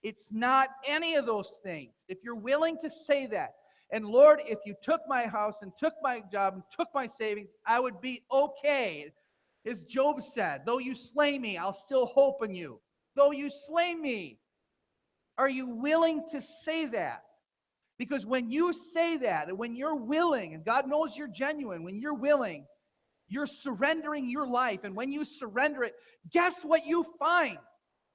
it's not any of those things. If you're willing to say that, and Lord, if you took my house and took my job and took my savings, I would be okay. As Job said, though you slay me, I'll still hope in you. Though you slay me. Are you willing to say that? Because when you say that, and when you're willing, and God knows you're genuine, when you're willing, you're surrendering your life. And when you surrender it, guess what you find?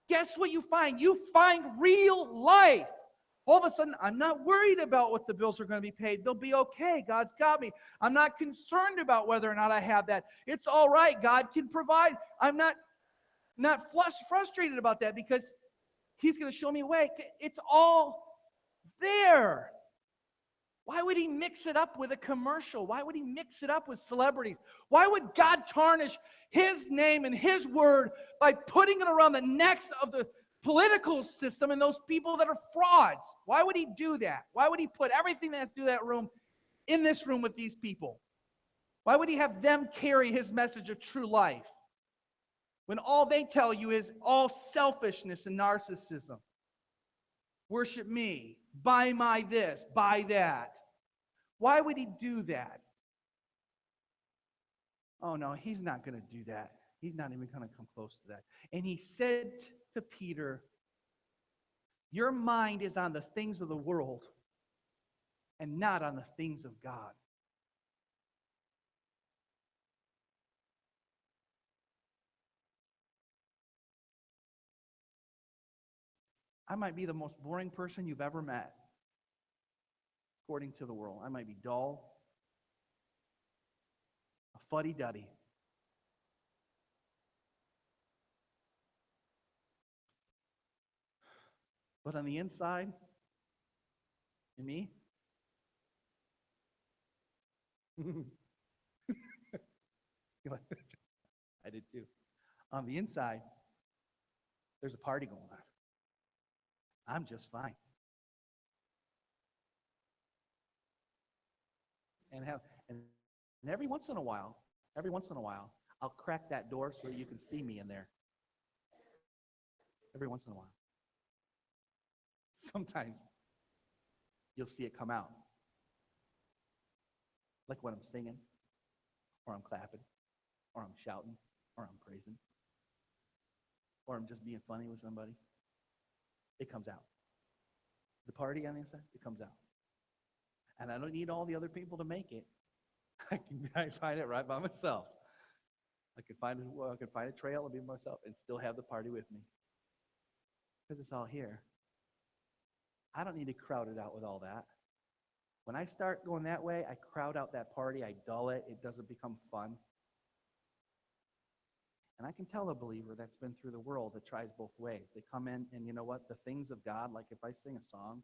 Guess what you find? You find real life. All of a sudden, I'm not worried about what the bills are going to be paid. They'll be okay. God's got me. I'm not concerned about whether or not I have that. It's all right. God can provide. I'm not frustrated about that because He's going to show me a way. It's all there. Why would He mix it up with a commercial? Why would He mix it up with celebrities? Why would God tarnish His name and His word by putting it around the necks of the political system and those people that are frauds? Why would He do that? Why would He put everything that has to do that room in this room with these people? Why would He have them carry His message of true life when all they tell you is all selfishness and narcissism? Worship me, buy my this, buy that. Why would He do that? Oh no, He's not going to do that. He's not even going to come close to that. And He said to Peter, your mind is on the things of the world and not on the things of God. I might be the most boring person you've ever met, according to the world. I might be dull, a fuddy-duddy. But on the inside, in me, I did too. On the inside, there's a party going on. I'm just fine. And every once in a while, I'll crack that door so that you can see me in there. Every once in a while. Sometimes you'll see it come out. like when I'm singing, or I'm clapping, or I'm shouting, or I'm praising, or I'm just being funny with somebody. It comes out. The party on the inside, it comes out. And I don't need all the other people to make it. I find it right by myself. I can find a trail and be myself and still have the party with me. Because it's all here. I don't need to crowd it out with all that. When I start going that way, I crowd out that party, I dull it, it doesn't become fun. And I can tell a believer that's been through the world that tries both ways. They come in and you know what? The things of God, like if I sing a song,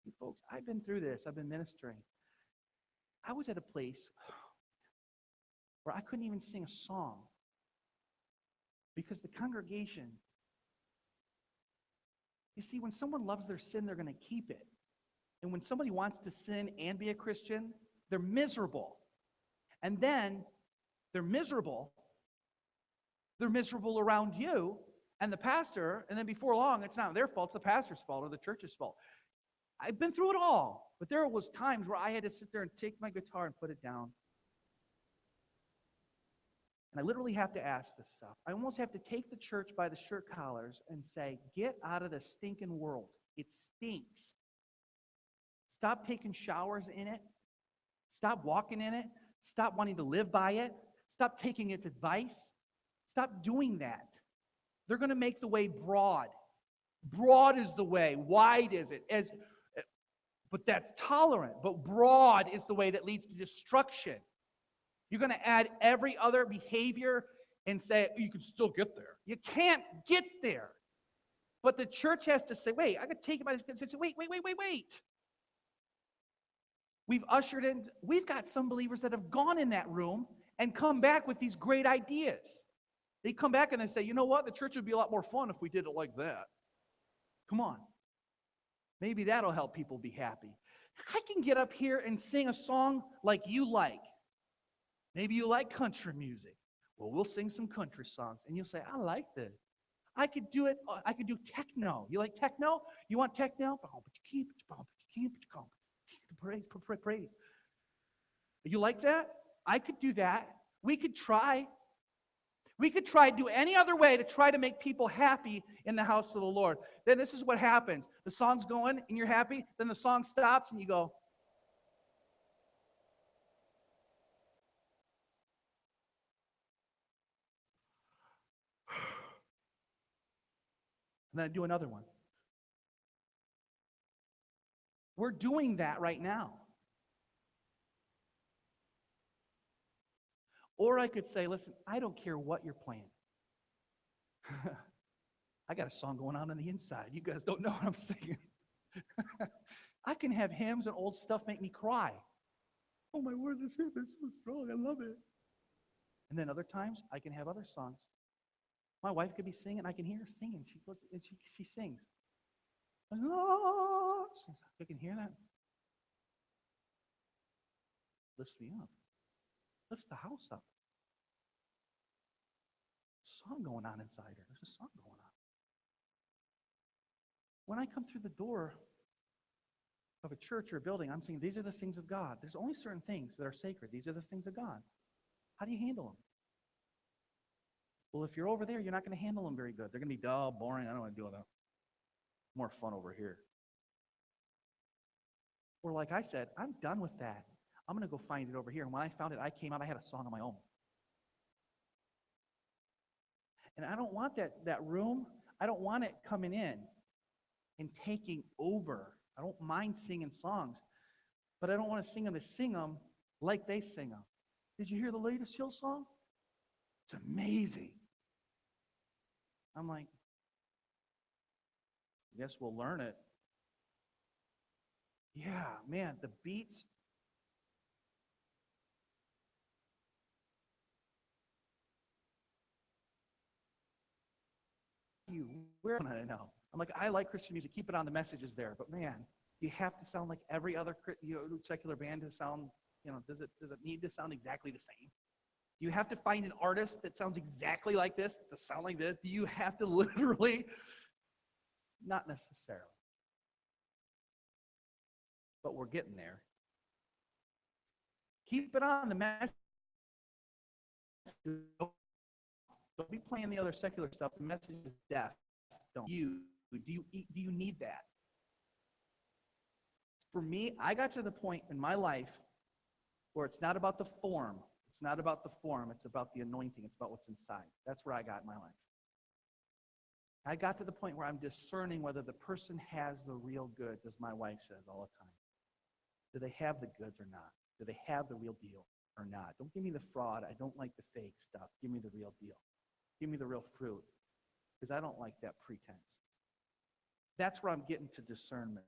you folks, I've been through this. I've been ministering. I was at a place where I couldn't even sing a song because the congregation, you see, when someone loves their sin, they're going to keep it. And when somebody wants to sin and be a Christian, they're miserable. And then they're miserable. They're miserable around you and the pastor, and then before long, it's not their fault, it's the pastor's fault or the church's fault. I've been through it all, but there was times where I had to sit there and take my guitar and put it down. And I literally have to ask this stuff. I almost have to take the church by the shirt collars and say, get out of the stinking world. It stinks. Stop taking showers in it. Stop walking in it. Stop wanting to live by it. Stop taking its advice. Stop doing that. They're going to make the way broad. Broad is the way. Wide is it. But that's tolerant. But broad is the way that leads to destruction. You're going to add every other behavior and say, you can still get there. You can't get there. But the church has to say, wait, I got to take it by the wait. We've got some believers that have gone in that room and come back with these great ideas. They come back and they say, you know what? The church would be a lot more fun if we did it like that. Come on. Maybe that'll help people be happy. I can get up here and sing a song like you like. Maybe you like country music. Well, we'll sing some country songs. And you'll say, I like this. I could do it. I could do techno. You like techno? You want techno? Praise. You like that? I could do that. We could try. We could try to do any other way to try to make people happy in the house of the Lord. Then this is what happens. The song's going and you're happy. Then the song stops and you go, and then I do another one. We're doing that right now. Or I could say, listen, I don't care what you're playing. I got a song going on the inside. You guys don't know what I'm singing. I can have hymns and old stuff make me cry. Oh, my word, this hymn is so strong. I love it. And then other times, I can have other songs. My wife could be singing. I can hear her singing. She goes and she sings. Oh, you can hear that. Lifts me up. Lifts the house up. Song going on inside her. There's a song going on. When I come through the door of a church or a building, I'm saying these are the things of God. There's only certain things that are sacred. These are the things of God. How do you handle them? Well, if you're over there, you're not going to handle them very good. They're going to be dull, boring. I don't want to deal with that. More fun over here. Or like I said, I'm done with that. I'm going to go find it over here. And when I found it, I came out, I had a song of my own. And I don't want that room, I don't want it coming in and taking over. I don't mind singing songs, but I don't want to sing them like they sing them. Did you hear the latest Hill song? It's amazing. I'm like, I guess we'll learn it. Yeah, man, the beats. Where am I know? I'm like, I like Christian music. Keep it on. The message is there. But man, you have to sound like every other secular band to sound. Does it need to sound exactly the same? Do you have to find an artist that sounds exactly like this to sound like this? Do you have to literally? Not necessarily. But we're getting there. Keep it on the message. Don't be playing the other secular stuff. The message is death. Don't you? Do you need that? For me, I got to the point in my life where it's not about the form. It's not about the form. It's about the anointing. It's about what's inside. That's where I got in my life. I got to the point where I'm discerning whether the person has the real goods, as my wife says all the time. Do they have the goods or not? Do they have the real deal or not? Don't give me the fraud. I don't like the fake stuff. Give me the real deal. Give me the real fruit, because I don't like that pretense. That's where I'm getting to discernment.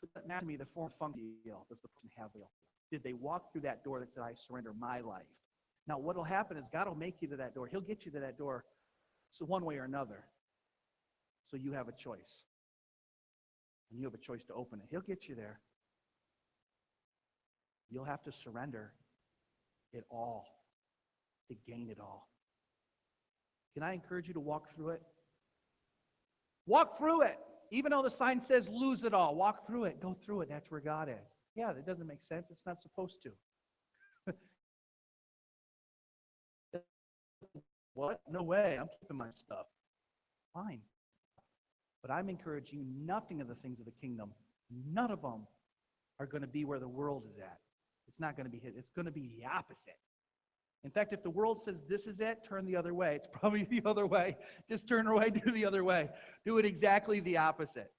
So that matters to me, the form function deal. Does the person have real? Did they walk through that door that said, I surrender my life? Now, what will happen is God will make you to that door. He'll get you to that door, so one way or another. So you have a choice. And you have a choice to open it. He'll get you there. You'll have to surrender it all to gain it all. Can I encourage you to walk through it? Walk through it. Even though the sign says lose it all, walk through it. Go through it. That's where God is. Yeah, that doesn't make sense. It's not supposed to. What? No way. I'm keeping my stuff. Fine. But I'm encouraging you, nothing of the things of the kingdom, none of them are going to be where the world is at. It's not going to be his. It's going to be the opposite. In fact, if the world says this is it, turn the other way. It's probably the other way. Just turn away, do the other way. Do it exactly the opposite.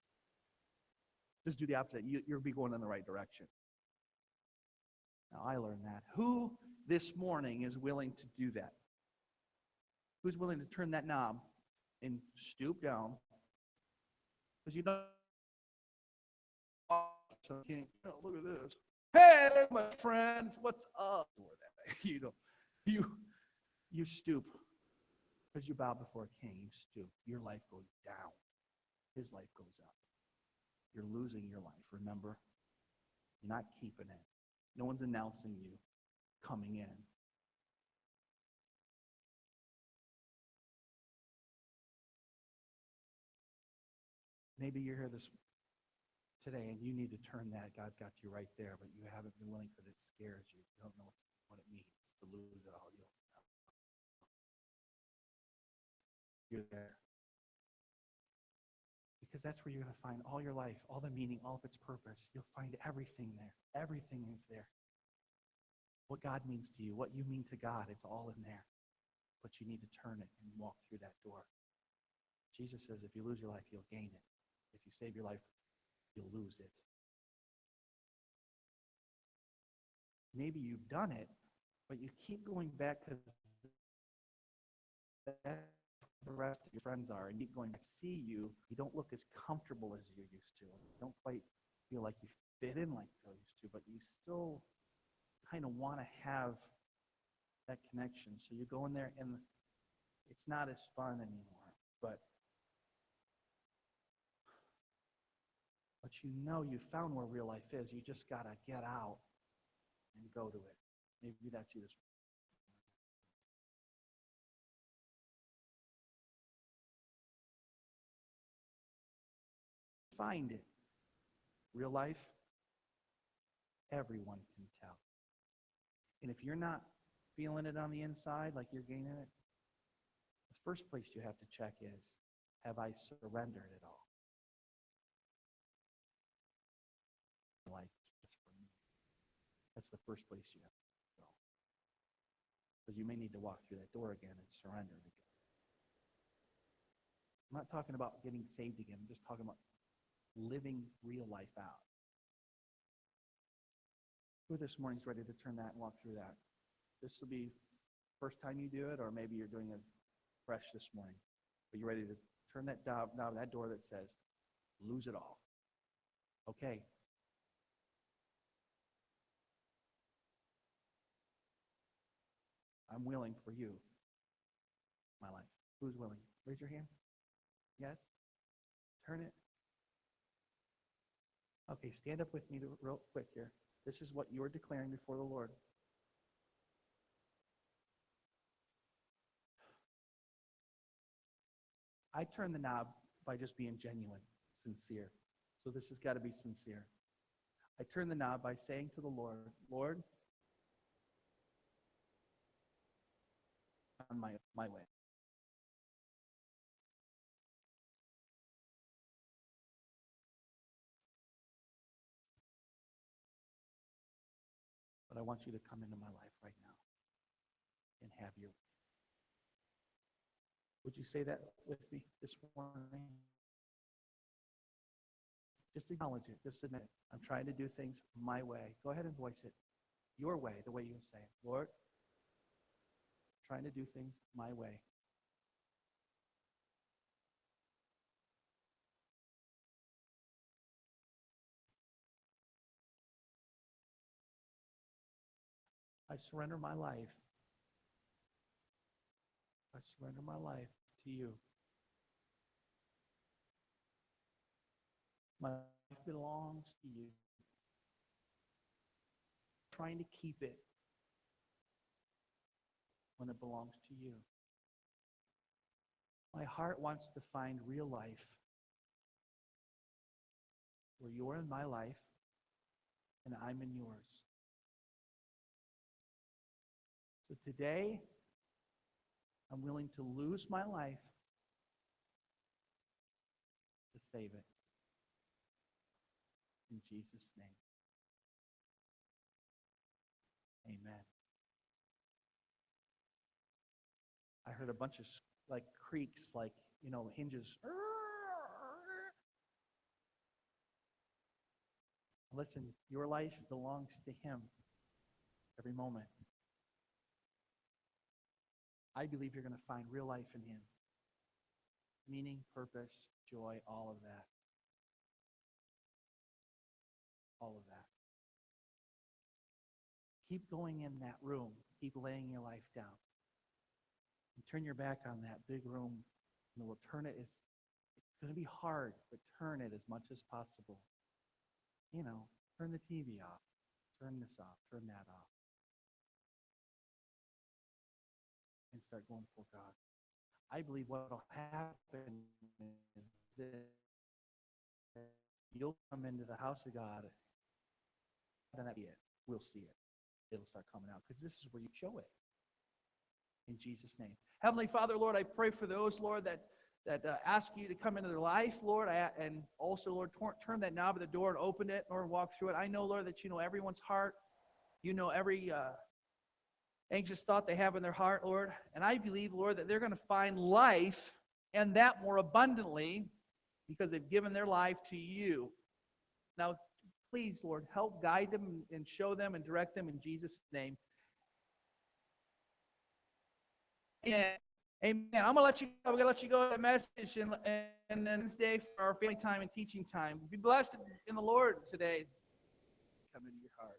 Just do the opposite. You'll be going in the right direction. Now, I learned that. Who this morning is willing to do that? Who's willing to turn that knob and stoop down? Because you don't. Look at this. Hey, my friends, what's up? You know, you stoop because you bow before a king. You stoop. Your life goes down. His life goes up. You're losing your life. Remember, you're not keeping it. No one's announcing you coming in. Maybe you're here today and you need to turn that. God's got you right there, but you haven't been willing because it scares you. You don't know what it means to lose it all. You're there. Because that's where you're going to find all your life, all the meaning, all of its purpose. You'll find everything there. Everything is there. What God means to you, what you mean to God, it's all in there. But you need to turn it and walk through that door. Jesus says if you lose your life, you'll gain it. If you save your life, you'll lose it. Maybe you've done it, but you keep going back to that the rest of your friends are, and you keep going back to see you don't look as comfortable as you used to. You don't quite feel like you fit in like you used to, but you still kind of want to have that connection. So you go in there, and it's not as fun anymore, but you know you found where real life is. You just got to get out and go to it. Maybe that's you this morning. Find it. Real life, everyone can tell. And if you're not feeling it on the inside, like you're gaining it, the first place you have to check is, have I surrendered it all? Life just for me. That's the first place you have to go. Because you may need to walk through that door again and surrender it again. I'm not talking about getting saved again. I'm just talking about living real life out. Who this morning's ready to turn that and walk through that? This will be first time you do it, or maybe you're doing it fresh this morning. But you're ready to turn that knob, that door that says, lose it all. Okay. I'm willing for you, my life. Who's willing? Raise your hand. Yes? Turn it. Okay, stand up with me real quick here. This is what you're declaring before the Lord. I turn the knob by just being genuine, sincere. So this has got to be sincere. I turn the knob by saying to the Lord, Lord, on my way. But I want you to come into my life right now and have your way. Would you say that with me this morning? Just acknowledge it. Just admit it. I'm trying to do things my way. Go ahead and voice it. Your way, the way you say it. Lord, I'm trying to do things my way. I surrender my life. I surrender my life to you. My life belongs to you. I'm trying to keep it when it belongs to you. My heart wants to find real life where you're in my life and I'm in yours. So today, I'm willing to lose my life to save it. In Jesus' name. Amen. I heard a bunch of like creaks, like, hinges. Listen, your life belongs to him every moment. I believe you're going to find real life in him. Meaning, purpose, joy, all of that. All of that. Keep going in that room. Keep laying your life down. And turn your back on that big room, and we'll turn it. It's going to be hard, but turn it as much as possible. Turn the TV off. Turn this off. Turn that off. And start going for God. I believe what will happen is that you'll come into the house of God, and that'll be it. We'll see it. It'll start coming out, because this is where you show it. In Jesus' name. Heavenly Father, Lord, I pray for those, Lord, that ask you to come into their life, Lord, and also, Lord, turn that knob of the door and open it, Lord, and walk through it. I know, Lord, that you know everyone's heart. You know every anxious thought they have in their heart, Lord. And I believe, Lord, that they're going to find life, and that more abundantly, because they've given their life to you. Now, please, Lord, help guide them and show them and direct them in Jesus' name. Amen. Amen. I'm going to let you go to the message, and then this day for our family time and teaching time. Be blessed in the Lord today. Come into your heart.